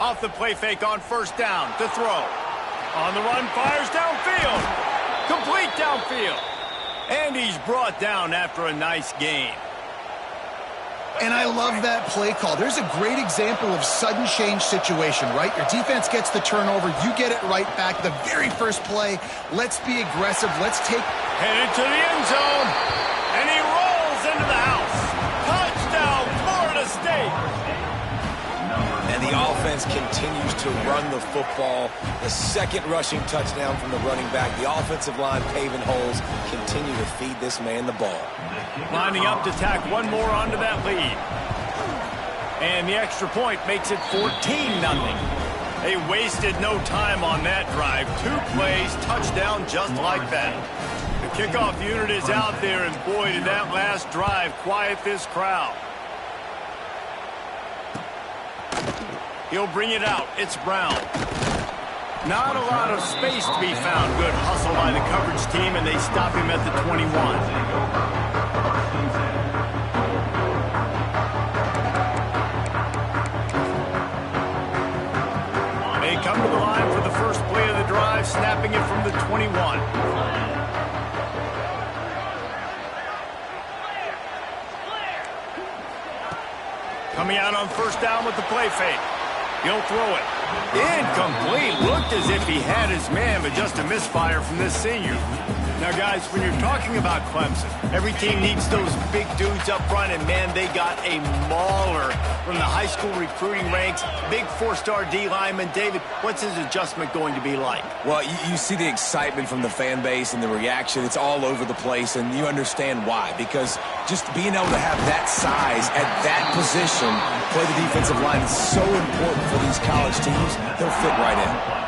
Off the play fake on first down to throw. On the run, fires downfield. Complete downfield. And he's brought down after a nice gain. And I love that play call. There's a great example of sudden change situation, right? Your defense gets the turnover. You get it right back. The very first play, let's be aggressive. Let's take... Headed to the end zone. And he rolls into the house. Touchdown, Florida State. And the offense continues to run the football. The second rushing touchdown from the running back. The offensive line paving holes. Continue to feed this man the ball. Lining up to tack one more onto that lead. And the extra point makes it 14-0. They wasted no time on that drive. 2 plays, touchdown just like that. The kickoff unit is out there, and boy, did that last drive quiet this crowd. He'll bring it out. It's Brown. Not a lot of space to be found. Good hustle by the coverage team, and they stop him at the 21. They come to the line for the first play of the drive, snapping it from the 21. Coming out on first down with the play fake. He'll throw it. Incomplete. Looked as if he had his man, but just a misfire from this senior. Now, guys, when you're talking about Clemson, every team needs those big dudes up front, and, man, they got a mauler from the high school recruiting ranks. Big 4-star D lineman. David, what's his adjustment going to be like? Well, you see the excitement from the fan base and the reaction. It's all over the place, and you understand why. Because just being able to have that size at that position, play the defensive line, is so important for these college teams. They'll fit right in.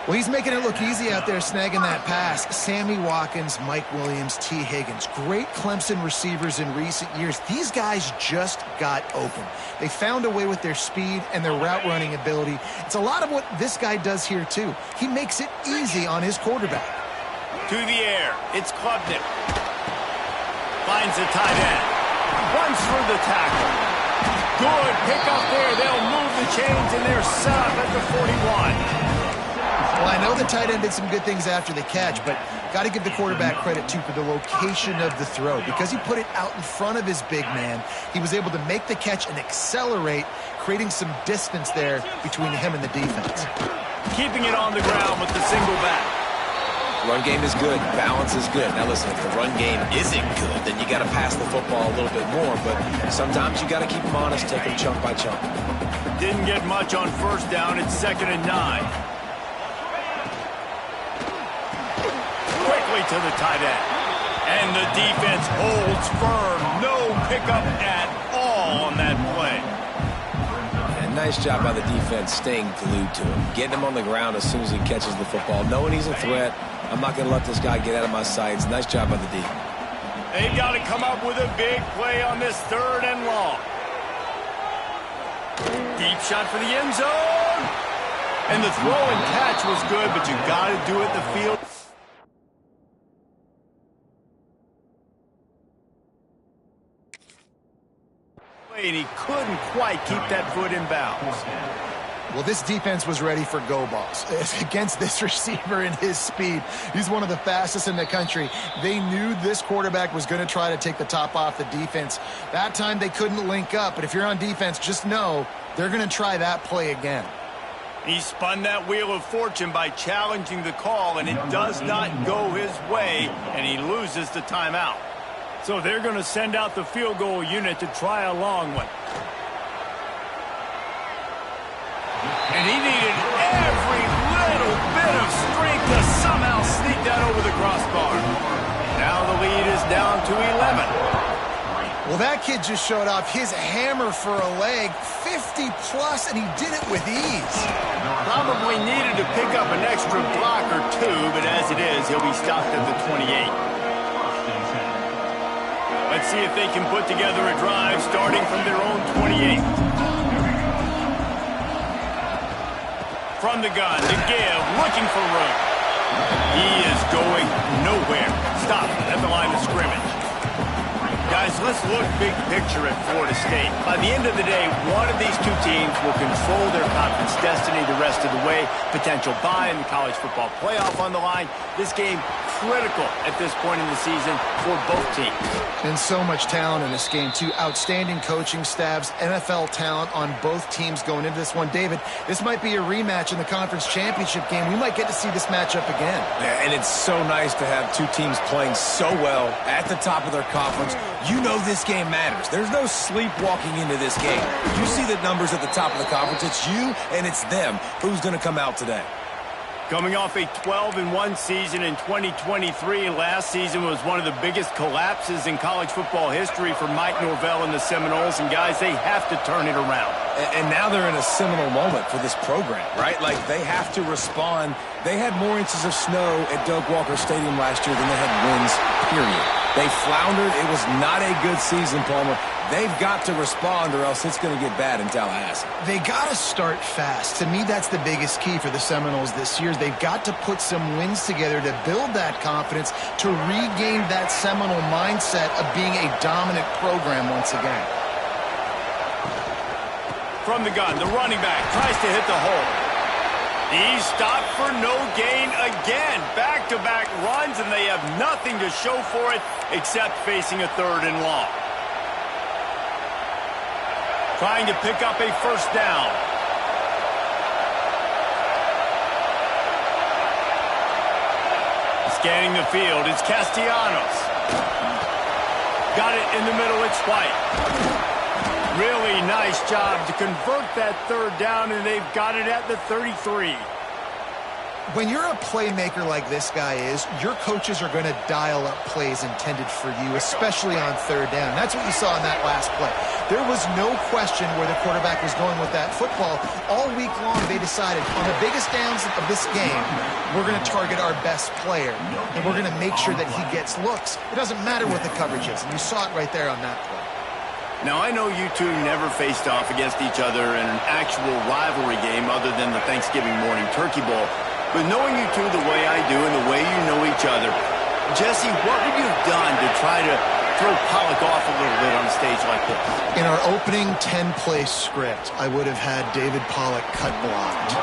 Well, he's making it look easy out there snagging that pass. Sammy Watkins, Mike Williams, T. Higgins. Great Clemson receivers in recent years. These guys just got open. They found a way with their speed and their route running ability. It's a lot of what this guy does here, too. He makes it easy on his quarterback. To the air. It's Klubnik. Finds the tight end. Runs through the tackle. Good pickup there. They'll move the chains, and they're set up at the 41. Well, I know the tight end did some good things after the catch, but got to give the quarterback credit, too, for the location of the throw. Because he put it out in front of his big man, he was able to make the catch and accelerate, creating some distance there between him and the defense. Keeping it on the ground with the single back. Run game is good. Balance is good. Now, listen, if the run game isn't good, then you got to pass the football a little bit more. But sometimes you got to keep them honest, take them chunk by chunk. Didn't get much on first down. It's 2nd and 9. To the tight end. And the defense holds firm. No pickup at all on that play. And nice job by the defense staying glued to him. Getting him on the ground as soon as he catches the football. Knowing he's a threat. I'm not going to let this guy get out of my sights. Nice job by the D. They've got to come up with a big play on this 3rd and long. Deep shot for the end zone. And the throw and catch was good, but you got to do it in the field. And he couldn't quite keep that foot in bounds. Well, this defense was ready for go balls against this receiver and his speed. He's one of the fastest in the country. They knew this quarterback was going to try to take the top off the defense. That time they couldn't link up, but if you're on defense, just know they're going to try that play again. He spun that wheel of fortune by challenging the call, and it does not go his way, and he loses the timeout. So they're going to send out the field goal unit to try a long one. And he needed every little bit of strength to somehow sneak that over the crossbar. Now the lead is down to 11. Well, that kid just showed off his hammer for a leg, 50-plus, and he did it with ease. Probably needed to pick up an extra block or two, but as it is, he'll be stopped at the 28. Let's see if they can put together a drive starting from their own 28. From the gun to give, looking for room. He is going nowhere. Stop at the line of scrimmage. Got Guys, let's look big picture at Florida State. By the end of the day, one of these two teams will control their conference destiny the rest of the way. Potential bye in the college football playoff on the line. This game critical at this point in the season for both teams. And so much talent in this game, too. Outstanding coaching staffs, NFL talent on both teams going into this one. David, this might be a rematch in the conference championship game. We might get to see this matchup again. Yeah, and it's so nice to have two teams playing so well at the top of their conference. You know this game matters. There's no sleepwalking into this game. You see the numbers at the top of the conference. It's you and it's them. Who's going to come out today? Coming off a 12-1 season in 2023, last season was one of the biggest collapses in college football history for Mike Norvell and the Seminoles. And, guys, they have to turn it around. And now they're in a seminal moment for this program, right? Like, they have to respond. They had more inches of snow at Doak Walker Stadium last year than they had wins, period. They floundered. It was not a good season, Palmer. They've got to respond or else it's going to get bad in Tallahassee. They got to start fast. To me, that's the biggest key for the Seminoles this year. They've got to put some wins together to build that confidence, to regain that Seminole mindset of being a dominant program once again. From the gun, the running back tries to hit the hole. He's stopped for no gain again. Back-to-back runs, and they have nothing to show for it except facing a 3rd and long. Trying to pick up a first down. Scanning the field, it's Castellanos. Got it in the middle, it's White. Really nice job to convert that 3rd down, and they've got it at the 33. When you're a playmaker like this guy is, your coaches are going to dial up plays intended for you, especially on 3rd down. That's what you saw in that last play. There was no question where the quarterback was going with that football. All week long, they decided on the biggest downs of this game, we're going to target our best player, and we're going to make sure that he gets looks. It doesn't matter what the coverage is, and you saw it right there on that play. Now, I know you two never faced off against each other in an actual rivalry game other than the Thanksgiving morning Turkey Bowl. But knowing you two the way I do and the way you know each other, Jesse, what would you have done to try to throw Pollock off a little bit on a stage like this? In our opening 10-play script, I would have had David Pollock cut blocked,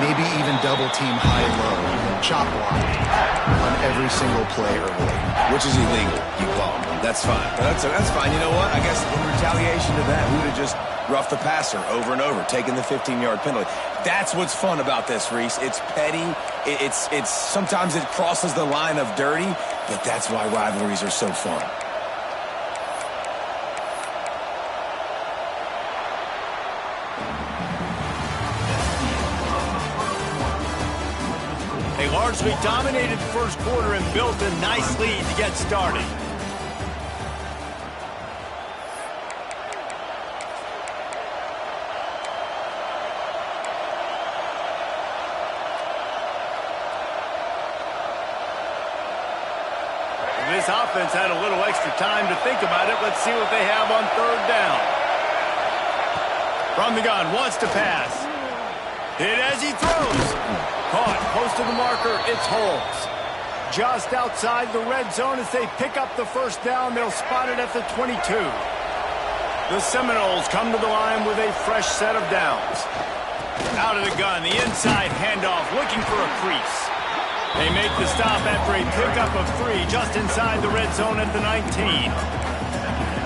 maybe even double-team high-low, chop blocked on every single play early. Which is illegal, you call them. That's fine. That's fine. You know what? I guess in retaliation to that, we would have just roughed the passer over and over, taking the 15-yard penalty. That's what's fun about this, Reese. It's petty. It's sometimes it crosses the line of dirty, but that's why rivalries are so fun. They largely dominated the first quarter and built a nice lead to get started. This offense had a little extra time to think about it. Let's see what they have on 3rd down. From the gun, wants to pass. Hit as he throws. Caught, close to the marker, it's Holmes. Just outside the red zone as they pick up the first down. They'll spot it at the 22. The Seminoles come to the line with a fresh set of downs. Out of the gun, the inside handoff, looking for a crease. They make the stop after a pickup of 3 just inside the red zone at the 19.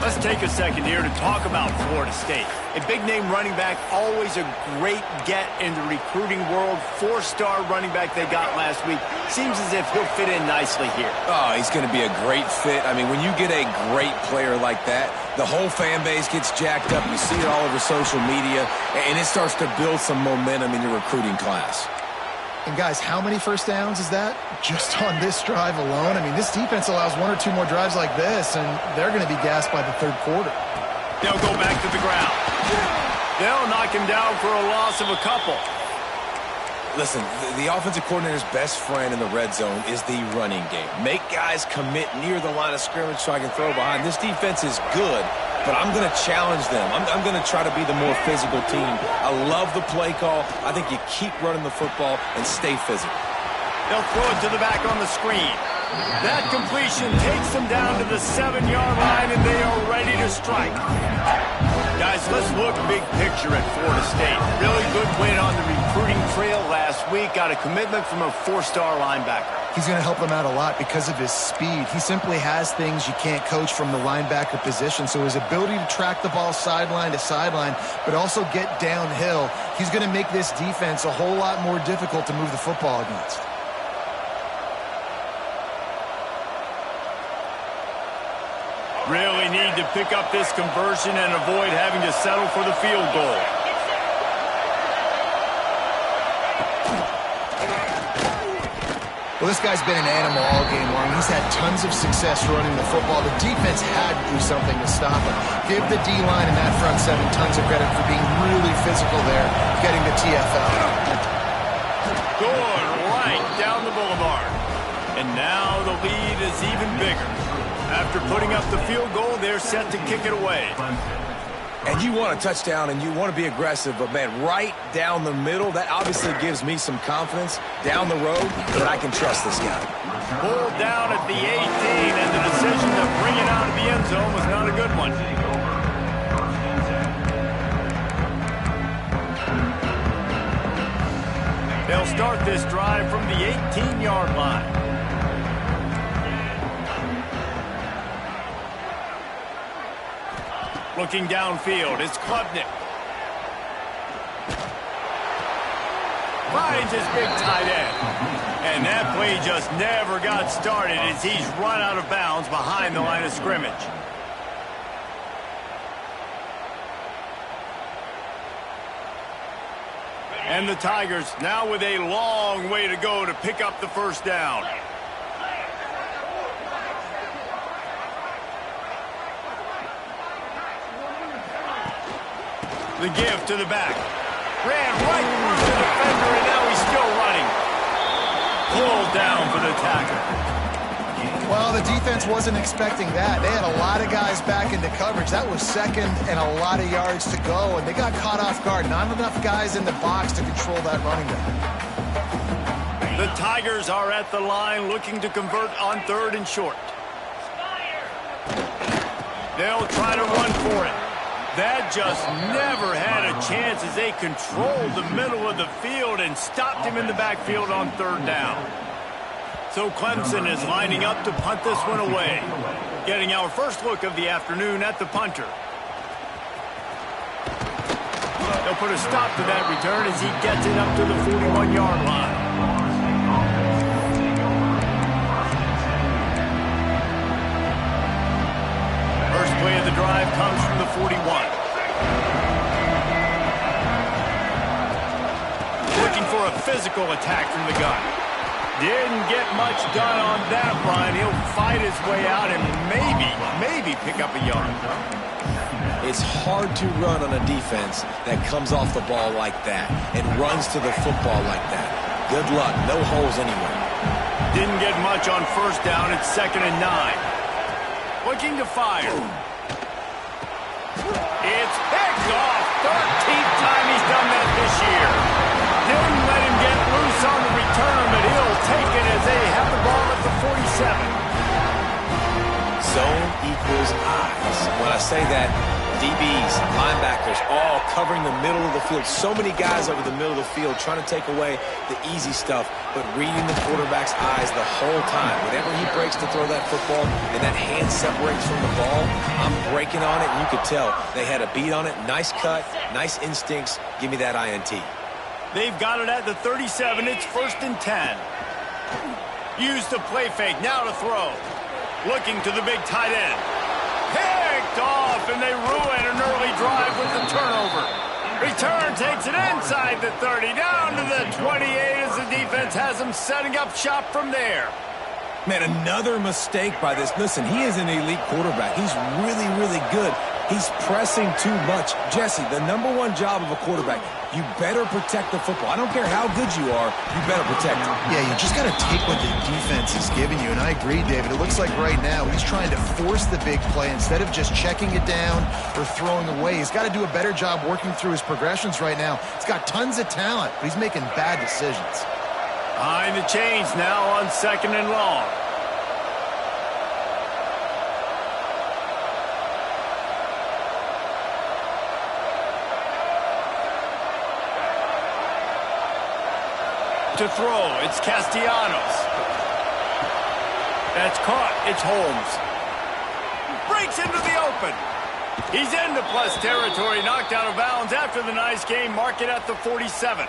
Let's take a second here to talk about Florida State. A big-name running back, always a great get in the recruiting world. 4-star running back they got last week. Seems as if he'll fit in nicely here. Oh, he's going to be a great fit. I mean, when you get a great player like that, the whole fan base gets jacked up. You see it all over social media, and it starts to build some momentum in your recruiting class. And, guys, how many first downs is that just on this drive alone? I mean, this defense allows 1 or 2 more drives like this, and they're going to be gassed by the 3rd quarter. They'll go back to the ground. They'll knock him down for a loss of a couple. Listen, the offensive coordinator's best friend in the red zone is the running game. Make guys commit near the line of scrimmage so I can throw behind. This defense is good, but I'm going to challenge them. I'm going to try to be the more physical team. I love the play call. I think you keep running the football and stay physical. They'll throw it to the back on the screen. That completion takes them down to the 7-yard line, and they are a strike. Guys, let's look big picture at Florida State. Really good win on the recruiting trail last week. Got a commitment from a 4-star linebacker. He's going to help them out a lot because of his speed. He simply has things you can't coach from the linebacker position. So his ability to track the ball sideline to sideline, but also get downhill, he's going to make this defense a whole lot more difficult to move the football against. Really need to pick up this conversion and avoid having to settle for the field goal. Well, this guy's been an animal all game long. He's had tons of success running the football. The defense had to do something to stop him. Give the D-line and that front seven tons of credit for being really physical there, getting the TFL. Going right down the boulevard. And now the lead is even bigger. After putting up the field goal, they're set to kick it away. And you want a touchdown and you want to be aggressive, but man, right down the middle, that obviously gives me some confidence down the road that I can trust this guy. Pulled down at the 18, and the decision to bring it out of the end zone was not a good one. They'll start this drive from the 18-yard line. Looking downfield, it's Klubnik. Finds his big tight end. And that play just never got started as he's run out of bounds behind the line of scrimmage. And the Tigers now with a long way to go to pick up the first down. The give to the back. Ran right through the defender, and now he's still running. Pulled down for the tackle. Well, the defense wasn't expecting that. They had a lot of guys back into coverage. That was second and a lot of yards to go, and they got caught off guard. Not enough guys in the box to control that running back. The Tigers are at the line looking to convert on 3rd and short. They'll try to run for it. That just never had a chance as they controlled the middle of the field and stopped him in the backfield on 3rd down. So Clemson is lining up to punt this one away. Getting our first look of the afternoon at the punter. They'll put a stop to that return as he gets it up to the 41-yard line. First play of the drive comes from the 41. Looking for a physical attack from the gun. Didn't get much done on that run. He'll fight his way out and maybe pick up a yard. It's hard to run on a defense that comes off the ball like that and runs to the football like that. Good luck. No holes anywhere. Didn't get much on 1st down. It's 2nd and 9. Looking to fire. It's picked off. 13th time he's done that this year. Didn't let him get loose on the return, but he'll take it as they have the ball at the 47. Zone equals eyes. When I say that, DBs, linebackers, all covering the middle of the field. So many guys over the middle of the field trying to take away the easy stuff, but reading the quarterback's eyes the whole time. Whenever he breaks to throw that football and that hand separates from the ball, I'm breaking on it, and you could tell they had a beat on it. Nice cut, nice instincts. Give me that INT. They've got it at the 37. It's 1st and 10. Use the play fake. Now to throw. Looking to the big tight end. Picked off, and they ruin an early drive with the turnover. Return takes it inside the 30, down to the 28 as the defense has them setting up shop from there. Man, another mistake by this. Listen, he is an elite quarterback. He's really, really good. He's pressing too much. Jesse, the #1 job of a quarterback, you better protect the football. I don't care how good you are, you better protect it. Yeah, you just got to take what the defense is giving you, and I agree, David. It looks like right now he's trying to force the big play instead of just checking it down or throwing away. He's got to do a better job working through his progressions right now. He's got tons of talent, but he's making bad decisions. Behind the chains now on 2nd and long. To throw, it's Castellanos. That's caught, it's Holmes. Breaks into the open. He's into plus territory, knocked out of bounds after the nice game, mark it at the 47.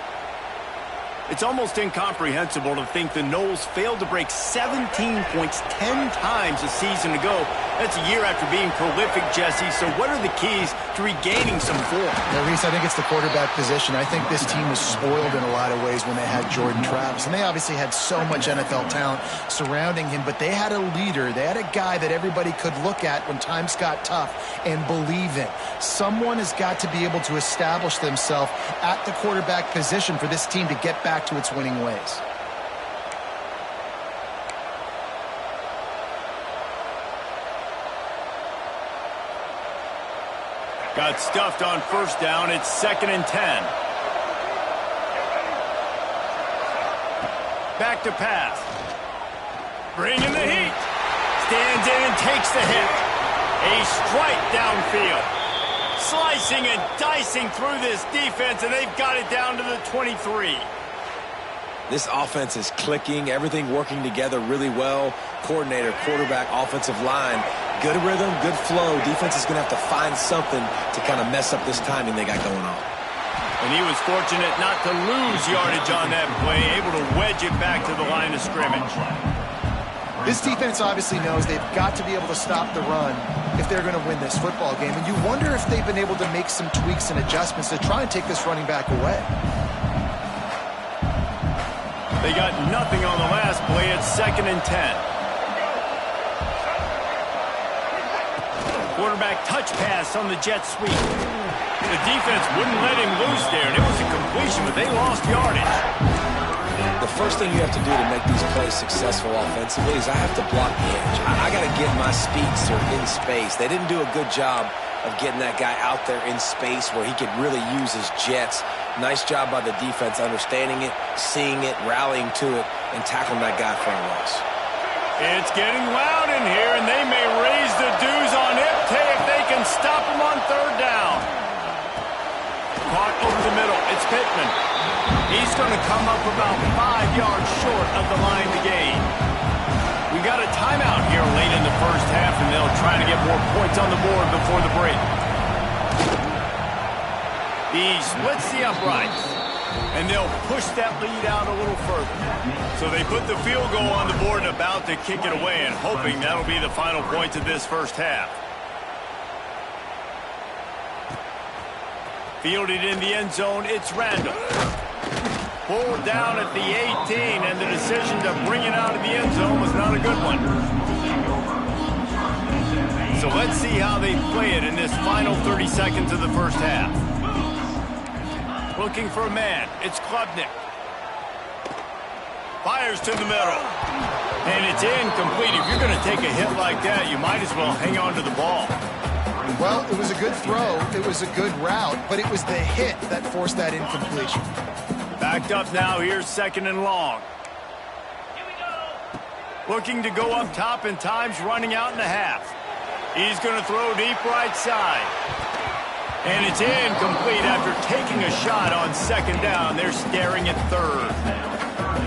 It's almost incomprehensible to think the Noles failed to break 17 points 10 times a season ago. That's a year after being prolific, Jesse. So what are the keys to regaining some form? Yeah, Reese, I think it's the quarterback position. I think this team was spoiled in a lot of ways when they had Jordan Travis. And they obviously had so much NFL talent surrounding him, but they had a leader. They had a guy that everybody could look at when times got tough and believe in. Someone has got to be able to establish themselves at the quarterback position for this team to get back to its winning ways. Got stuffed on first down. It's 2nd and 10. Back to pass. Bringing the heat. Stands in and takes the hit. A strike downfield. Slicing and dicing through this defense, and they've got it down to the 23. This offense is clicking, everything working together really well. Coordinator, quarterback, offensive line, good rhythm, good flow. Defense is going to have to find something to kind of mess up this timing they got going on. And he was fortunate not to lose yardage on that play, able to wedge it back to the line of scrimmage. This defense obviously knows they've got to be able to stop the run if they're going to win this football game. And you wonder if they've been able to make some tweaks and adjustments to try and take this running back away. They got nothing on the last play. It's 2nd and 10. Quarterback touch pass on the jet sweep. The defense wouldn't let him loose there, and it was a completion, but they lost yardage. The first thing you have to do to make these plays successful offensively is I have to block the edge. I got to get my speedster in space. They didn't do a good job of getting that guy out there in space where he could really use his jets. Nice job by the defense understanding it, seeing it, rallying to it, and tackling that guy for a loss. It's getting loud in here, and they may raise the dues on Ipte if they can stop him on 3rd down. Caught over the middle. It's Pittman. He's going to come up about 5 yards short of the line to gain. We got a timeout here late in the first half, and they'll try to get more points on the board before the break. He splits the uprights, and they'll push that lead out a little further. So they put the field goal on the board and about to kick it away, and hoping that'll be the final points of this first half. Fielded in the end zone, it's Randall. Pulled down at the 18, and the decision to bring it out of the end zone was not a good one. So let's see how they play it in this final 30 seconds of the first half. Looking for a man. It's Klubnik. Fires to the middle. And it's incomplete. If you're going to take a hit like that, you might as well hang on to the ball. Well, it was a good throw. It was a good route, but it was the hit that forced that incompletion. Backed up now. Here's 2nd and long. Looking to go up top, and time's running out in the half. He's going to throw deep right side. And it's incomplete after taking a shot on 2nd down. They're staring at 3rd.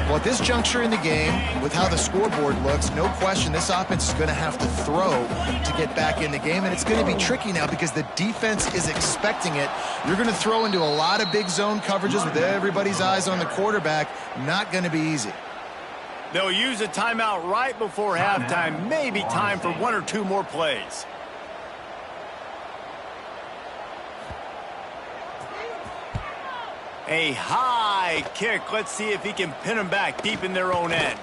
Well, at this juncture in the game, with how the scoreboard looks, no question this offense is going to have to throw to get back in the game. And it's going to be tricky now because the defense is expecting it. You're going to throw into a lot of big zone coverages with everybody's eyes on the quarterback. Not going to be easy. They'll use a timeout right before halftime. Maybe time for 1 or 2 more plays. A high kick. Let's see if he can pin them back deep in their own end.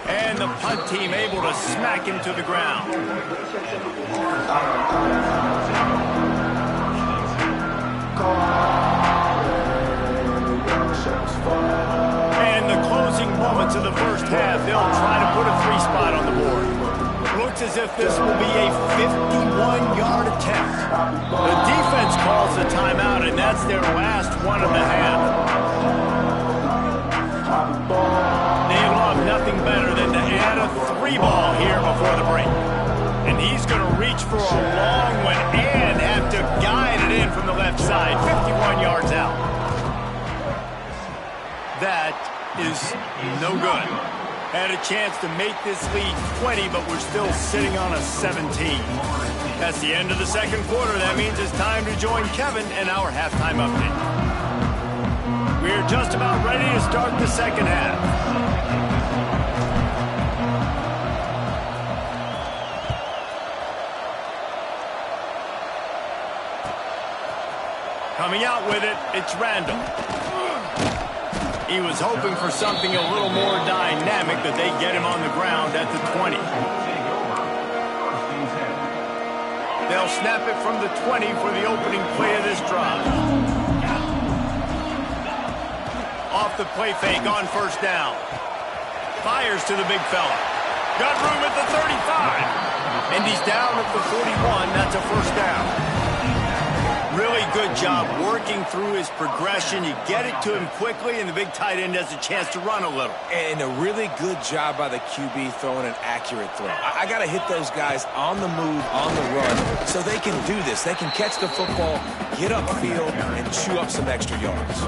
And the punt team able to smack him to the ground. And the closing moments of the first half, they'll try to put a 3 spot on the board. Looks as if this will be a 51-yard attempt. The defense calls the timeout, and that's their last one of the half. They love nothing better than to add a 3-ball here before the break. And he's going to reach for a long one and have to guide it in from the left side, 51 yards out. That is no good. Had a chance to make this lead 20, but we're still sitting on a 17. That's the end of the second quarter. That means it's time to join Kevin in our halftime update. We're just about ready to start the second half. Coming out with it, it's Randall. He was hoping for something a little more dynamic, that they get him on the ground at the 20. They'll snap it from the 20 for the opening play of this drive. Off the play fake on first down. Fires to the big fella. Got room at the 35. And he's down at the 41. That's a first down. Really good job working through his progression. You get it to him quickly, and the big tight end has a chance to run a little. And a really good job by the QB throwing an accurate throw. I got to hit those guys on the move, on the run, so they can do this. They can catch the football, get upfield, and chew up some extra yards.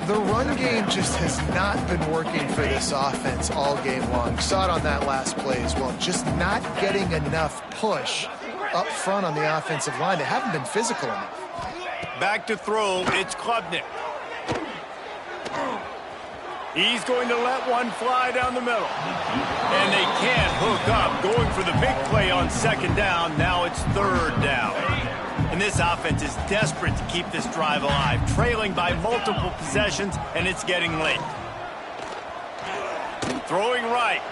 The run game just has not been working for this offense all game long. You saw it on that last play as well. Just not getting enough push up front on the offensive line. They haven't been physical enough. Back to throw, it's Klubnik. He's going to let one fly down the middle. And they can't hook up, going for the big play on second down. Now it's third down. And this offense is desperate to keep this drive alive, trailing by multiple possessions, and it's getting late. Throwing right.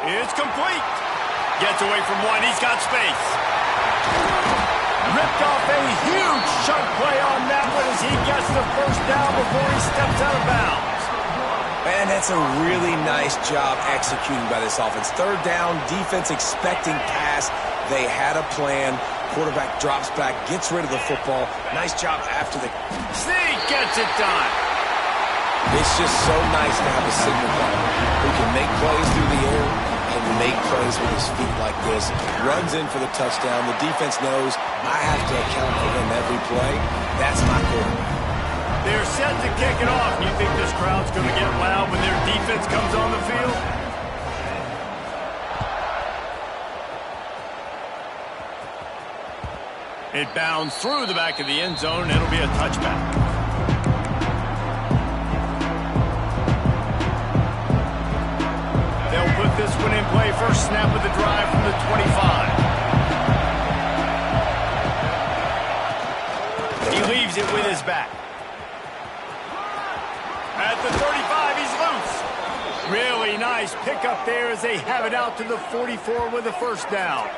It's complete. Gets away from one. He's got space. Ripped off a huge chunk play on that one as he gets the first down before he steps out of bounds. And that's a really nice job executing by this offense. Third down, defense expecting pass. They had a plan. Quarterback drops back, gets rid of the football. Nice job after the... Sneak gets it done. It's just so nice to have a signal guy who can make plays through the air and make plays with his feet like this. Runs in for the touchdown. The defense knows I have to account for him every play. That's my quarterback. They're set to kick it off. You think this crowd's going to get loud when their defense comes on the field? It bounds through the back of the end zone. It'll be a touchback. They'll put this one in play. First snap of the drive from the 25. He leaves it with his back. At the 35, he's loose. Really nice pickup there as they have it out to the 44 with a first down.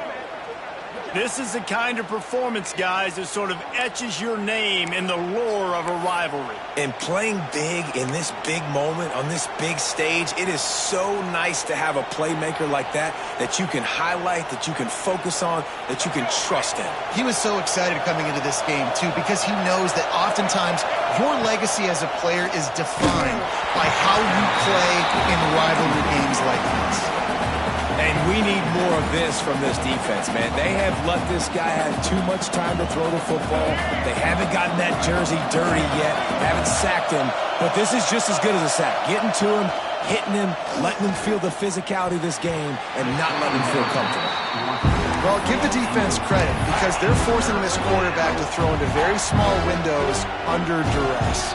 This is the kind of performance, guys, that sort of etches your name in the lore of a rivalry. And playing big in this big moment, on this big stage, it is so nice to have a playmaker like that you can highlight, that you can focus on, that you can trust in. He was so excited coming into this game, too, because he knows that oftentimes your legacy as a player is defined by how you play in rivalry games like this. And we need more of this from this defense, man. They have let this guy have too much time to throw the football. They haven't gotten that jersey dirty yet, haven't sacked him. But this is just as good as a sack. Getting to him, hitting him, letting him feel the physicality of this game, and not letting him feel comfortable. Well, give the defense credit because they're forcing this quarterback to throw into very small windows under duress.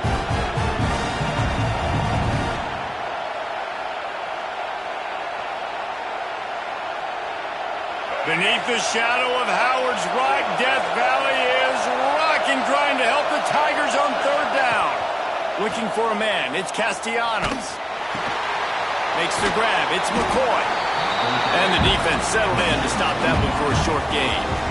Beneath the shadow of Howard's Rock, Death Valley is rocking, trying to help the Tigers on third down. Looking for a man. It's Castellanos. Makes the grab. It's McCoy. And the defense settled in to stop that one for a short gain.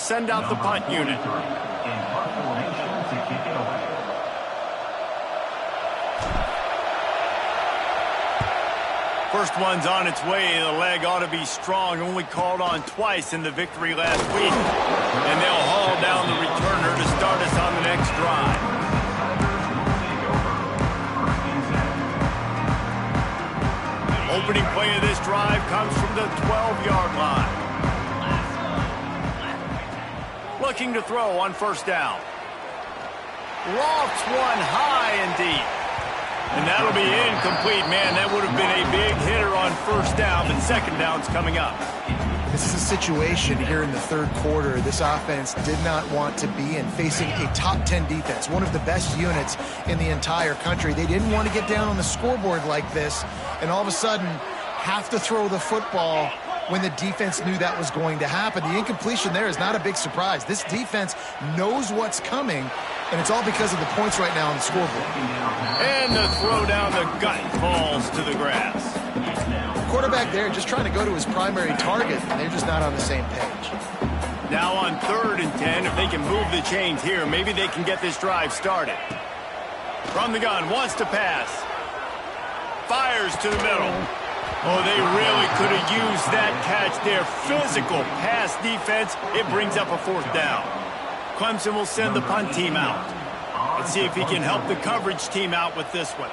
send out the punt unit. First one's on its way. The leg ought to be strong. Only called on twice in the victory last week. And they'll haul down the returner to start us on the next drive. Opening play of this drive comes from the 12-yard line. Looking to throw on first down. Lofts one high and deep. And that'll be incomplete. Man, that would have been a big hitter on first down, but second down's coming up. This is a situation here in the third quarter this offense did not want to be in, facing a top 10 defense, one of the best units in the entire country. They didn't want to get down on the scoreboard like this and all of a sudden have to throw the football when the defense knew that was going to happen. The incompletion there is not a big surprise. This defense knows what's coming, and it's all because of the points right now on the scoreboard. And the throw down the gut falls to the grass. The quarterback there just trying to go to his primary target, and they're just not on the same page. Now on 3rd and 10, if they can move the chains here, maybe they can get this drive started. From the gun, wants to pass. Fires to the middle. Oh, they really could have used that catch there. Physical pass defense. It brings up a 4th down. Clemson will send the punt team out. Let's see if he can help the coverage team out with this one.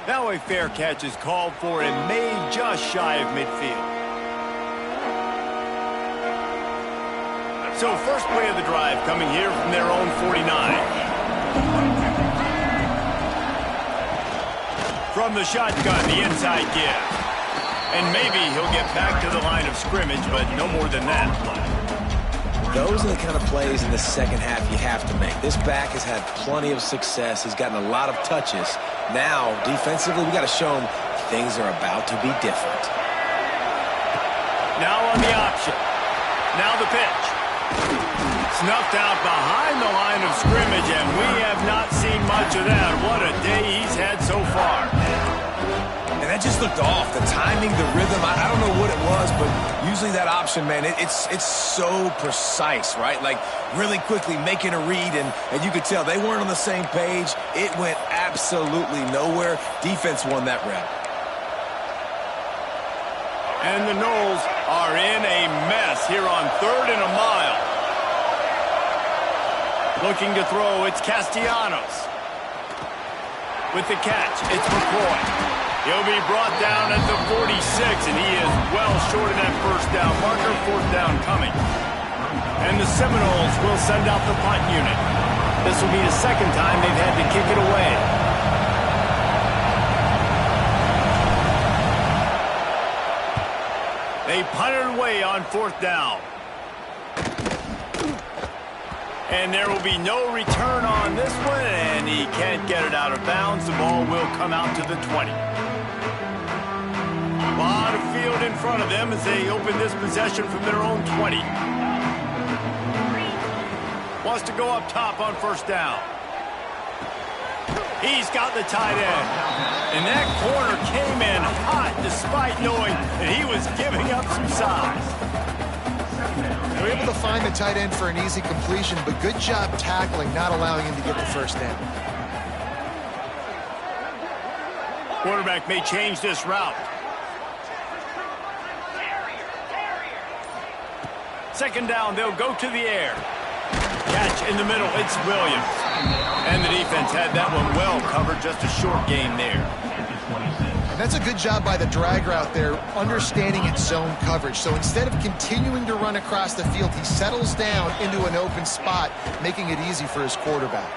Now a fair catch is called for and made just shy of midfield. So first play of the drive coming here from their own 49. From the shotgun, the inside give. And maybe he'll get back to the line of scrimmage, but no more than that. Those are the kind of plays in the second half you have to make. This back has had plenty of success. He's gotten a lot of touches. Now, defensively, we got to show him things are about to be different. Now on the option. Now the pitch. Snuffed out behind the line of scrimmage, and we have not seen much of that. What a day he's had so far. And that just looked off. The timing, the rhythm, I don't know what it was, but usually that option, man, it's so precise, right? Like really quickly making a read, and you could tell they weren't on the same page. It went absolutely nowhere. Defense won that rep. And the Noles are in a mess here on 3rd and a mile. Looking to throw, it's Castellanos. With the catch, it's McCoy. He'll be brought down at the 46, and he is well short of that first down marker. 4th down coming. And the Seminoles will send out the punt unit. This will be the second time they've had to kick it away. They punt it away on 4th down. And there will be no return on this one, and he can't get it out of bounds. The ball will come out to the 20. A lot of field in front of them as they open this possession from their own 20. Wants to go up top on first down. He's got the tight end. And that corner came in hot despite knowing that he was giving up some size. They were able to find the tight end for an easy completion, but good job tackling, not allowing him to get the first down. Quarterback may change this route. Second down, they'll go to the air. Catch in the middle, it's Williams. And the defense had that one well covered, just a short game there. And that's a good job by the drag route there, understanding its zone coverage. So instead of continuing to run across the field, he settles down into an open spot, making it easy for his quarterback.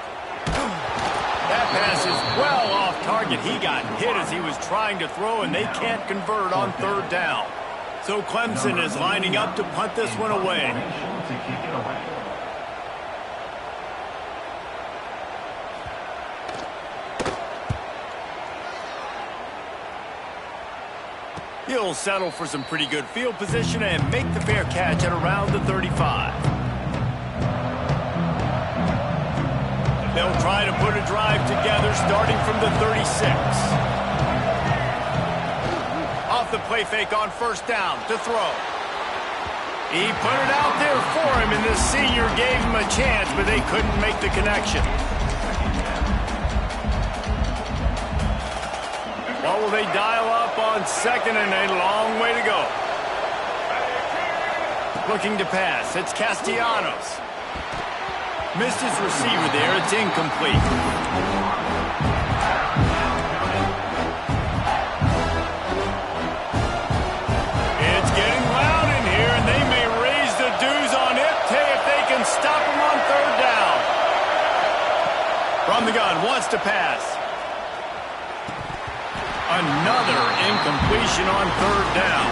That pass is well off target. He got hit as he was trying to throw, and they can't convert on 3rd down. So Clemson is lining up to punt this one away. He'll settle for some pretty good field position and make the fair catch at around the 35. They'll try to put a drive together starting from the 36. play fake on first down to throw. He put it out there for him, and the senior gave him a chance, but they couldn't make the connection. What will they dial up on second and a long way to go? Looking to pass. It's Castellanos. Missed his receiver there. It's incomplete. It's getting loud in here, and they may raise the dues on it if they can stop him on third down. From the gun, wants to pass. Another incompletion on third down.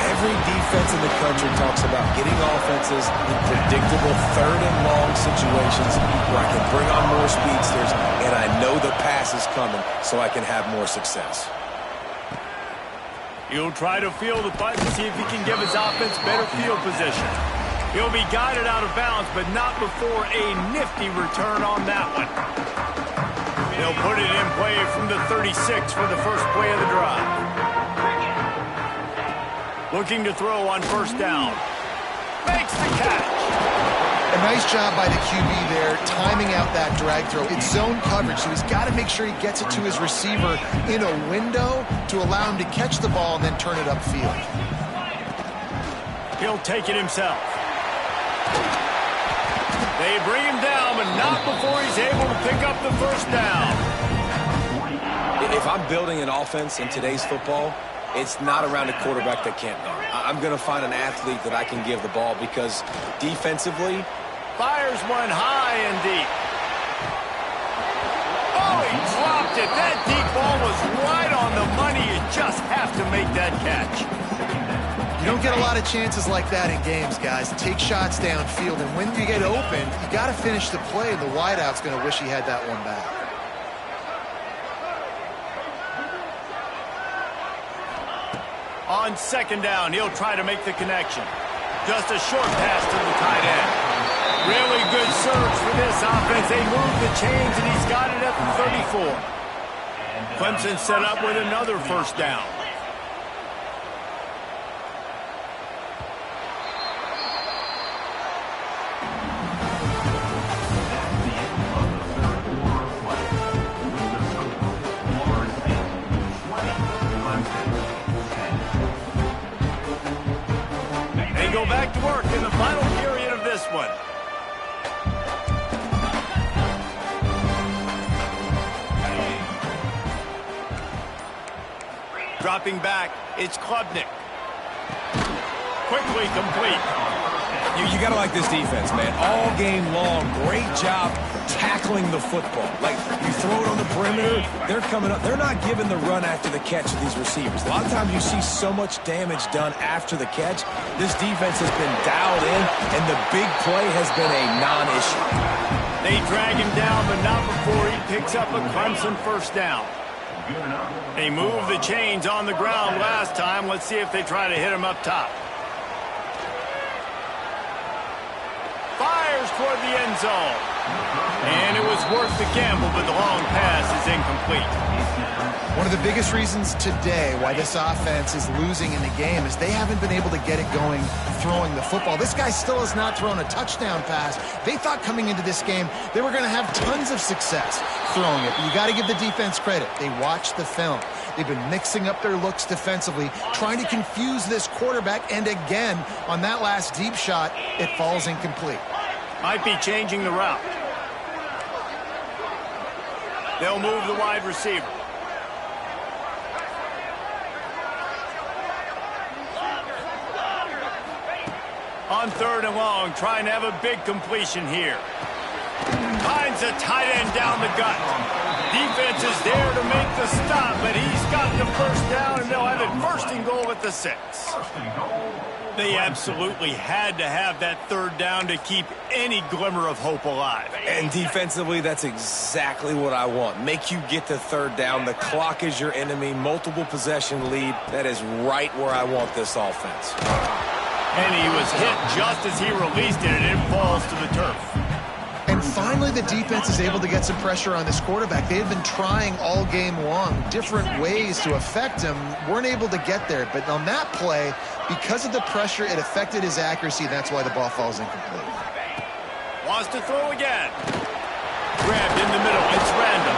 Every defense in the country talks about getting offenses in predictable third and long situations where I can bring on more speedsters and I know the pass is coming so I can have more success. He'll try to field the punt to see if he can give his offense better field position. He'll be guided out of bounds, but not before a nifty return on that one. They'll put it in play from the 36 for the first play of the drive. Looking to throw on first down. Makes the catch. A nice job by the QB there, timing out that drag throw. It's zone coverage, so he's got to make sure he gets it to his receiver in a window to allow him to catch the ball and then turn it upfield. He'll take it himself. They bring him down, but not before he's able to pick up the first down. If I'm building an offense in today's football, it's not around a quarterback that can't run. I'm going to find an athlete that I can give the ball because defensively, fires one high and deep. Oh, he dropped it. That deep ball was right on the money. You just have to make that catch. You don't get a lot of chances like that in games, guys. Take shots downfield, and when you get open, you got to finish the play. The wideout's going to wish he had that one back. On second down, he'll try to make the connection. Just a short pass to the tight end. Really good surge for this offense. They move the chains, and he's got it at the 34. Clemson set up with another first down. Go back to work in the final period of this one. Dropping back, it's Klubnik. Quickly complete. You got to like this defense, man. All game long, great job tackling the football. Like, you throw it on the perimeter, they're coming up. They're not giving the run after the catch to these receivers. A lot of times you see so much damage done after the catch. This defense has been dialed in, and the big play has been a non-issue. They drag him down, but not before he picks up a Clemson first down. They moved the chains on the ground last time. Let's see if they try to hit him up top. Fires toward the end zone. And it was worth the gamble, but the long pass is incomplete. One of the biggest reasons today why this offense is losing in the game is they haven't been able to get it going throwing the football. This guy still has not thrown a touchdown pass. They thought coming into this game they were going to have tons of success throwing it. But you got to give the defense credit. They watched the film. They've been mixing up their looks defensively, trying to confuse this quarterback, and again, on that last deep shot, it falls incomplete. Might be changing the route. They'll move the wide receiver. On third and long, trying to have a big completion here. Finds a tight end down the gut. Defense is there to make the stop, but he's got the first down, and they'll have it first and goal at the 6. They absolutely had to have that third down to keep any glimmer of hope alive. And defensively, that's exactly what I want. Make you get the third down. The clock is your enemy. Multiple possession lead. That is right where I want this offense. And he was hit just as he released it, and it falls to the turf. And finally the defense is able to get some pressure on this quarterback. They had been trying all game long, different ways to affect him, weren't able to get there. But on that play, because of the pressure, it affected his accuracy, and that's why the ball falls incomplete. Wants to throw again. Grabbed in the middle. It's random.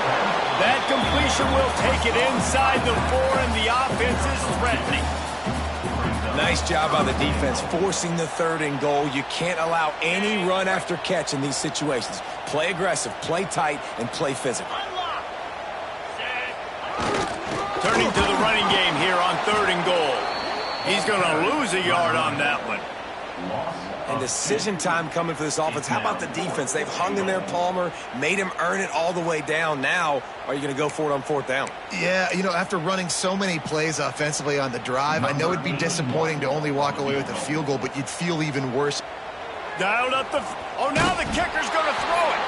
That completion will take it inside the 4, and the offense is threatening. Nice job by the defense forcing the 3rd and goal. You can't allow any run after catch in these situations. Play aggressive, play tight, and play physical. Turning to the running game here on 3rd and goal. He's going to lose a yard on that one. And decision time coming for this offense. How about the defense? They've hung in there, Palmer, made him earn it all the way down. Now, are you going to go for it on 4th down? Yeah, you know, after running so many plays offensively on the drive, I know it'd be disappointing to only walk away with a field goal, but you'd feel even worse. Dialed up the... Oh, now the kicker's going to throw it.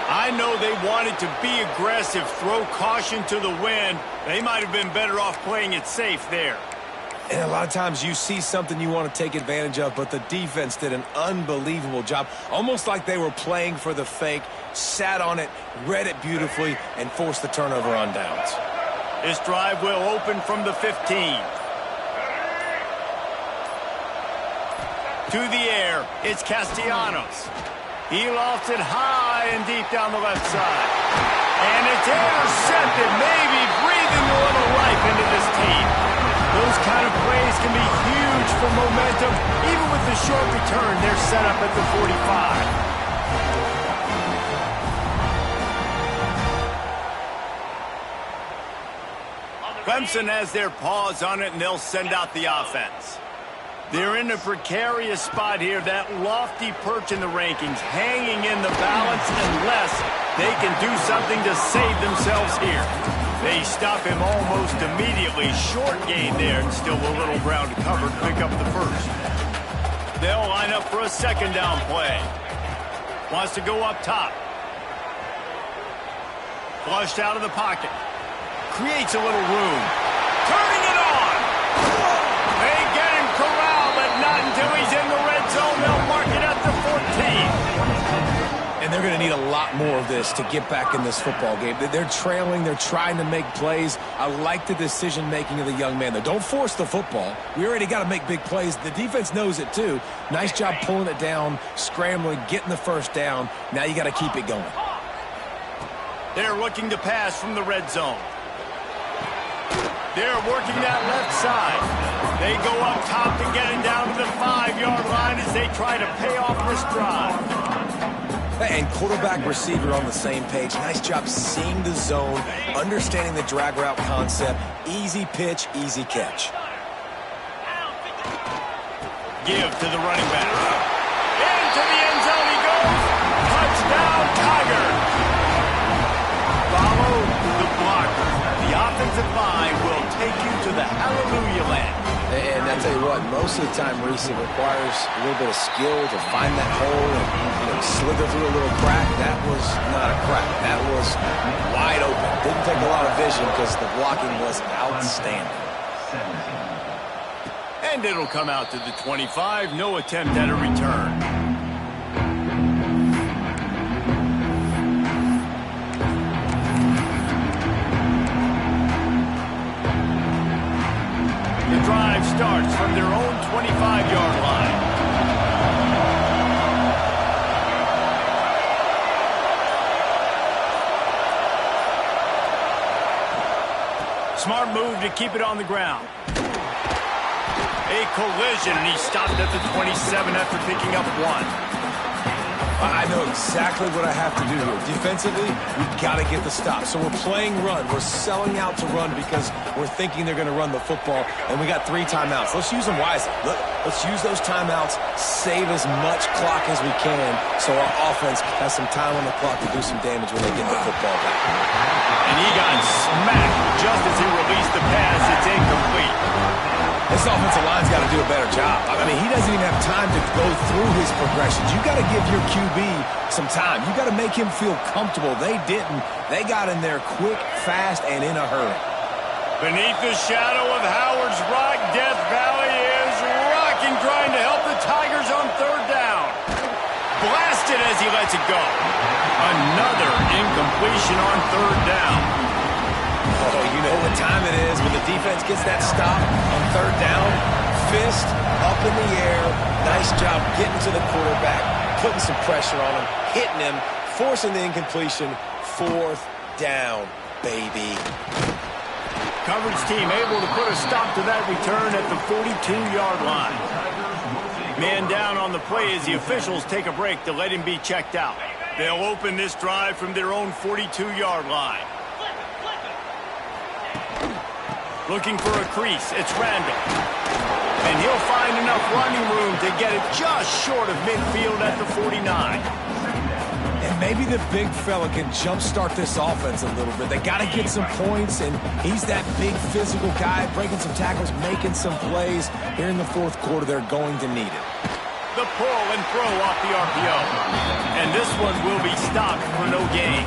I know they wanted to be aggressive, throw caution to the wind. They might have been better off playing it safe there. And a lot of times you see something you want to take advantage of, but the defense did an unbelievable job. Almost like they were playing for the fake, sat on it, read it beautifully, and forced the turnover on downs. This drive will open from the 15. To the air, it's Castellanos. He lofts it high and deep down the left side. And it's intercepted, maybe breathing a little life into this team. Those kind of plays can be huge for momentum. Even with the short return, they're set up at the 45. Clemson has their paws on it, and they'll send out the offense. They're in a precarious spot here, that lofty perch in the rankings, hanging in the balance unless they can do something to save themselves here. They stop him almost immediately. Short gain there, and still a little ground to cover to pick up the first. They'll line up for a 2nd down play. Wants to go up top. Flushed out of the pocket. Creates a little room. Turning it on! They get him corralled, but not until he's in the red zone. They'll mark it at the 14. And they're going to need a lot more of this to get back in this football game. They're trailing. They're trying to make plays. I like the decision-making of the young man, though. Don't force the football. We already got to make big plays. The defense knows it, too. Nice job pulling it down, scrambling, getting the 1st down. Now you got to keep it going. They're looking to pass from the red zone. They're working that left side. They go up top to get it down to the 5-yard line as they try to pay off this drive. And quarterback receiver on the same page. Nice job seeing the zone, understanding the drag route concept. Easy pitch, easy catch. Give to the running back. Into the end zone he goes. Touchdown, Tigers. Follow the blocker. The offensive line will take you to the hallelujah land. And I tell you what, most of the time, Reese, it requires a little bit of skill to find that hole and slither through a little crack. That was not a crack. That was wide open. Didn't take a lot of vision because the blocking was outstanding. And it'll come out to the 25. No attempt at a return. The drive starts from their own 25-yard line. Smart move to keep it on the ground. A collision, and he stopped at the 27 after picking up 1. I know exactly what I have to do here. Defensively, we've got to get the stop. So we're playing run. We're selling out to run because we're thinking they're going to run the football, and we got 3 timeouts. Let's use them wisely. Let's use those timeouts, save as much clock as we can so our offense has some time on the clock to do some damage when they get the football back. And he got smacked just as he released the pass. It's incomplete. This offensive line's got to do a better job. I mean, he doesn't even have time to go through his progressions. You got to give your QB some time. You got to make him feel comfortable. They didn't. They got in there quick, fast, and in a hurry. Beneath the shadow of Howard's Rock, Death Valley is rocking, trying to help the Tigers on 3rd down. Blasted as he lets it go. Another incompletion on third down. Oh, you know what time it is when the defense gets that stop on third down. Fist up in the air. Nice job getting to the quarterback, putting some pressure on him, hitting him, forcing the incompletion. Fourth down, baby. Coverage team able to put a stop to that return at the 42-yard line. Man down on the play as the officials take a break to let him be checked out. They'll open this drive from their own 42-yard line. Looking for a crease, it's Randall. And he'll find enough running room to get it just short of midfield at the 49. And maybe the big fella can jumpstart this offense a little bit. They got to get some points, and he's that big physical guy, breaking some tackles, making some plays. Here in the fourth quarter, they're going to need it. The pull and throw off the RPO. And this one will be stopped for no gain.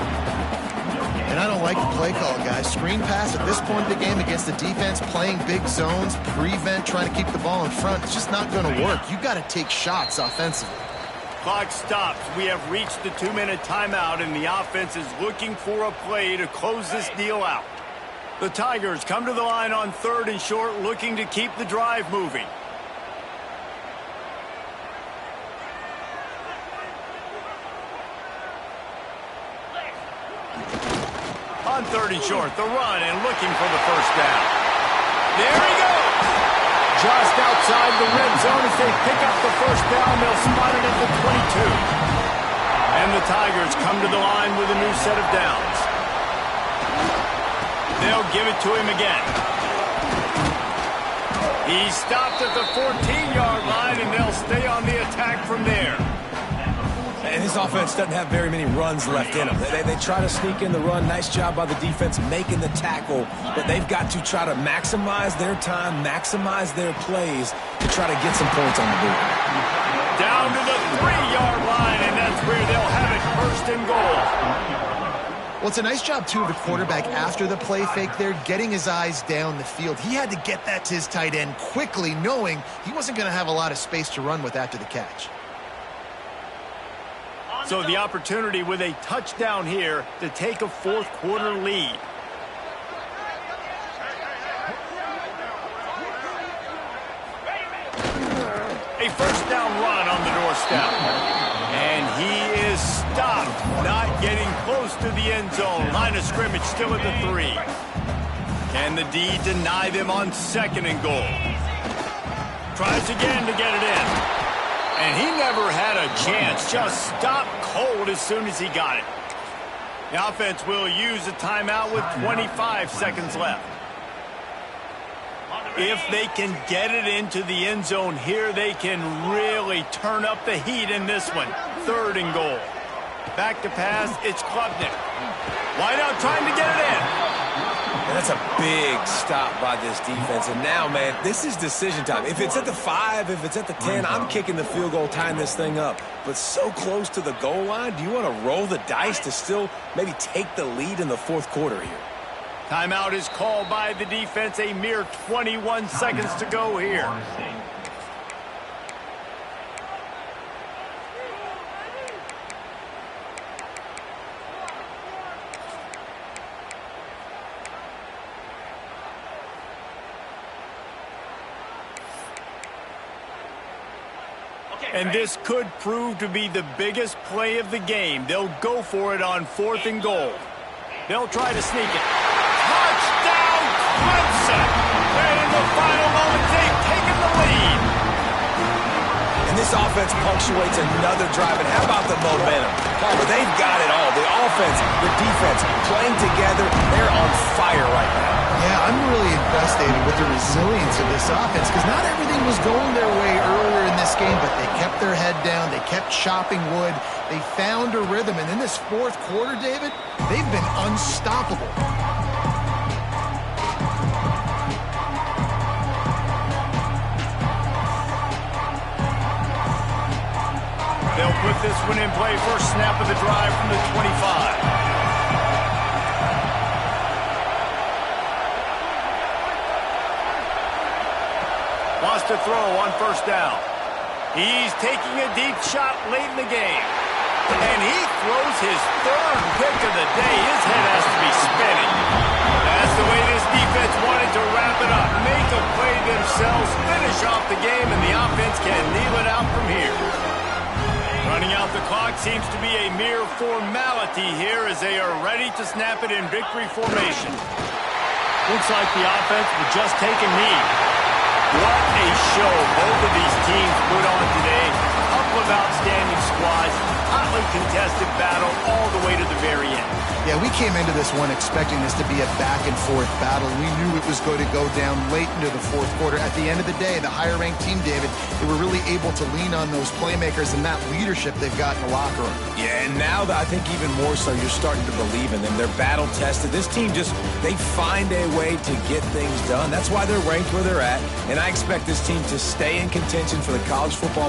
And I don't like the play call, guys. Screen pass at this point of the game against the defense, playing big zones, prevent, trying to keep the ball in front. It's just not going to work. You got to take shots offensively. Clock stops. We have reached the 2-minute timeout, and the offense is looking for a play to close this deal out. The Tigers come to the line on third and short, looking to keep the drive moving. On third and short, the run and looking for the first down. There he goes! Just outside the red zone as they pick up the first down. They'll spot it at the 22. And the Tigers come to the line with a new set of downs. They'll give it to him again. He stopped at the 14-yard line, and they'll stay on the attack from there. And this offense doesn't have very many runs left in them. They try to sneak in the run. Nice job by the defense making the tackle. But they've got to try to maximize their time, maximize their plays to try to get some points on the board. Down to the 3-yard line, and that's where they'll have it first and goal. Well, it's a nice job, too, of the quarterback after the play fake there, getting his eyes down the field. He had to get that to his tight end quickly, knowing he wasn't going to have a lot of space to run with after the catch. So the opportunity with a touchdown here to take a fourth quarter lead. A first down run on the doorstep. And he is stopped, not getting close to the end zone. Line of scrimmage still at the 3. Can the D deny them on second and goal? Tries again to get it in. And he never had a chance, just stopped cold as soon as he got it. The offense will use a timeout with 25 seconds left. If they can get it into the end zone here, they can really turn up the heat in this one. Third and goal. Back to pass, it's Klubnik. Wide out trying to get it in. And that's a big stop by this defense. And now, man, this is decision time. If it's at the 5, if it's at the 10, I'm kicking the field goal, tying this thing up. But so close to the goal line, do you want to roll the dice to still maybe take the lead in the fourth quarter here? Timeout is called by the defense. A mere 21 seconds to go here. And this could prove to be the biggest play of the game. They'll go for it on fourth and goal. They'll try to sneak it. Touchdown, Clemson! And in the final moments, they've taken the lead. And this offense punctuates another drive. And how about the momentum? Palmer, they've got it all. The offense, the defense, playing together. They're on fire right now. Yeah, I'm really impressed, David, with the resilience of this offense, because not everything was going their way earlier in this game, but they kept their head down, they kept chopping wood, they found a rhythm, and in this fourth quarter, David, they've been unstoppable. They'll put this one in play. First snap of the drive from the 25. Wants to throw on first down. He's taking a deep shot late in the game. And he throws his third pick of the day. His head has to be spinning. That's the way this defense wanted to wrap it up. Make a play themselves, finish off the game, and the offense can kneel it out from here. Running out the clock seems to be a mere formality here as they are ready to snap it in victory formation. Looks like the offense will just take a knee. What a show both of these teams put on today. A couple of outstanding squads, hotly contested battle all the way to the very end. Yeah, we came into this one expecting this to be a back-and-forth battle. We knew it was going to go down late into the fourth quarter. At the end of the day, the higher-ranked team, David, they were really able to lean on those playmakers and that leadership they've got in the locker room. Yeah, and now I think even more so, you're starting to believe in them. They're battle-tested. This team they find a way to get things done. That's why they're ranked where they're at, and I expect this team to stay in contention for the college football